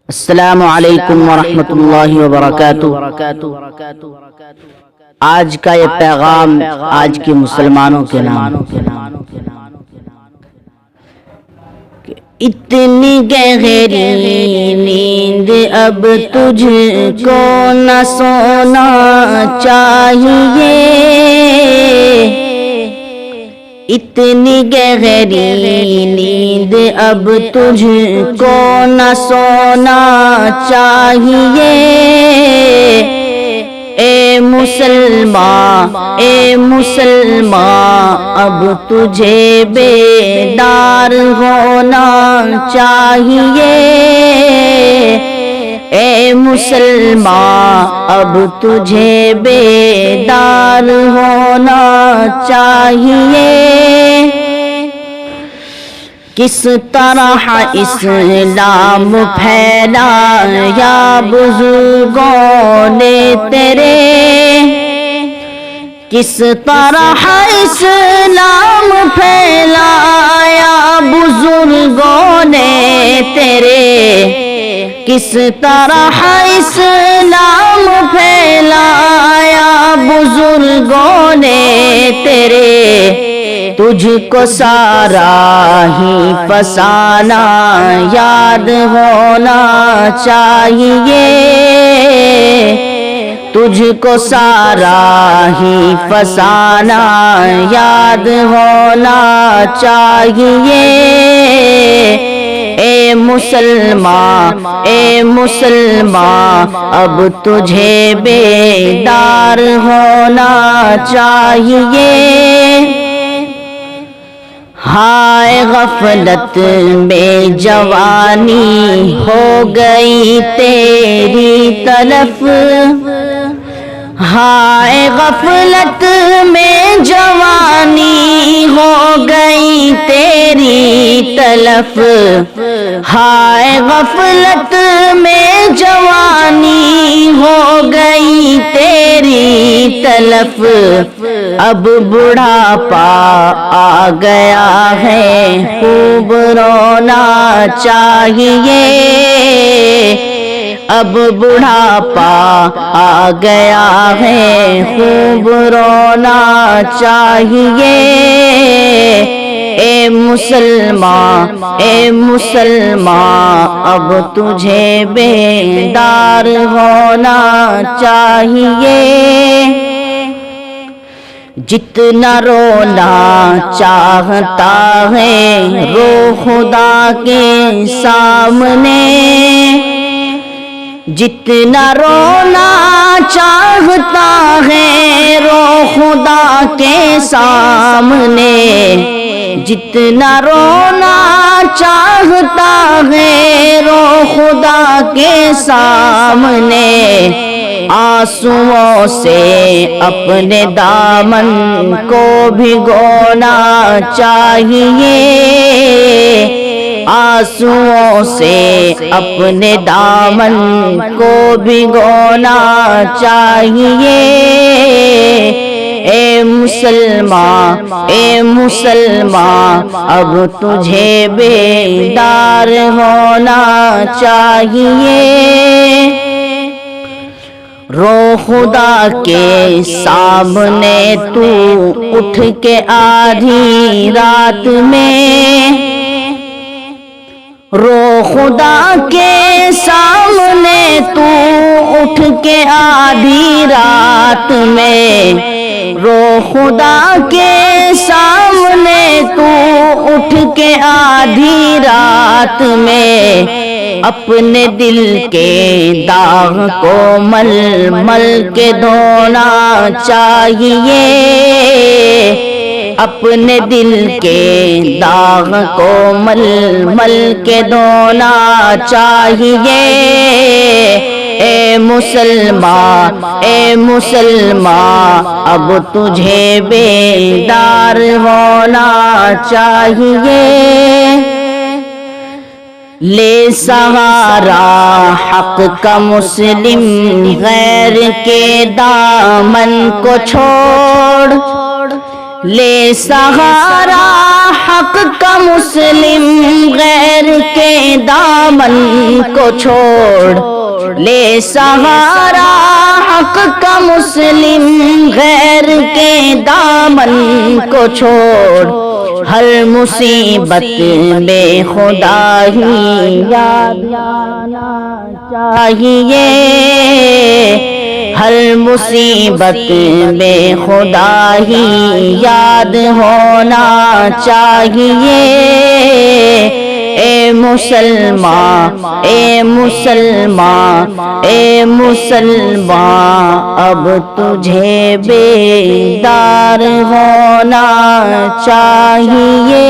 السلام علیکم ورحمۃ اللہ وبرکاتہ۔ آج کا یہ پیغام آج کے مسلمانوں کے نام۔ اتنی گہری نیند اب تجھ کو نہ سونا چاہیے، اتنی گہری نیند اب تجھ کو نہ سونا چاہیے۔ اے مسلمان اب تجھے بیدار ہونا چاہیے۔ اے مسلمان اب تجھے بیدار ہونا چاہیے۔ کس طرح اسلام پھیلایا بزرگوں نے تیرے، کس طرح اسلام پھیلایا بزرگوں نے تیرے، کس طرح اسلام پھیلایا بزرگوں نے تیرے۔ تجھ کو سارا ہی فسانہ یاد ہونا چاہیے، تجھ کو سارا ہی فسانہ یاد ہونا چاہیے۔ اے مسلمان اب تجھے بیدار ہونا چاہیے۔ ہائے غفلت میں جوانی ہو گئی تیری تلف، ہائے غفلت میں جوانی ہو گئی تیری تلف، ہائے غفلت میں جوانی ہو گئی تیری تلف۔ اب بڑھاپا آ گیا ہے خوب رونا چاہیے، اب بڑھاپا آ گیا ہے خوب رونا چاہیے۔ اے مسلمان اب تجھے بیدار ہونا چاہیے۔ جتنا رونا چاہتا ہے رو خدا کے سامنے، جتنا رونا چاہتا ہے رو خدا کے سامنے، جتنا رونا چاہتا ہے رو خدا کے سامنے۔ آنسوؤں سے اپنے دامن کو بھگونا چاہیے، آنسوؤں سے اپنے دامن کو بھگونا چاہیے۔ اے مسلمان اب تجھے بیدار ہونا چاہیے۔ رو خدا کے سامنے تو اٹھ کے آدھی رات میں، رو خدا کے سامنے تو اٹھ کے آدھی رات میں، رو خدا کے سامنے تو اٹھ کے آدھی رات میں۔ اپنے دل کے داغ کو مل مل کے دھونا چاہیے، اپنے دل کے داغ کو مل مل کے دھونا چاہیے۔ اے مسلمان اب تجھے بیدار ہونا چاہیے۔ لے سہارا حق کا مسلم غیر کے دامن کو چھوڑ، لے سہارا حق کا مسلم غیر کے دامن دامن کو چھوڑ لے سہارا حق کا مسلم، غیر کے دامن کو چھوڑ ہر مصیبت میں خدا ہی یاد آنا چاہیے، ہر مصیبت میں خدا ہی یاد ہونا چاہیے۔ اے مسلمان، اے مسلمان، اے مسلمان، اب تجھے بیدار ہونا چاہیے۔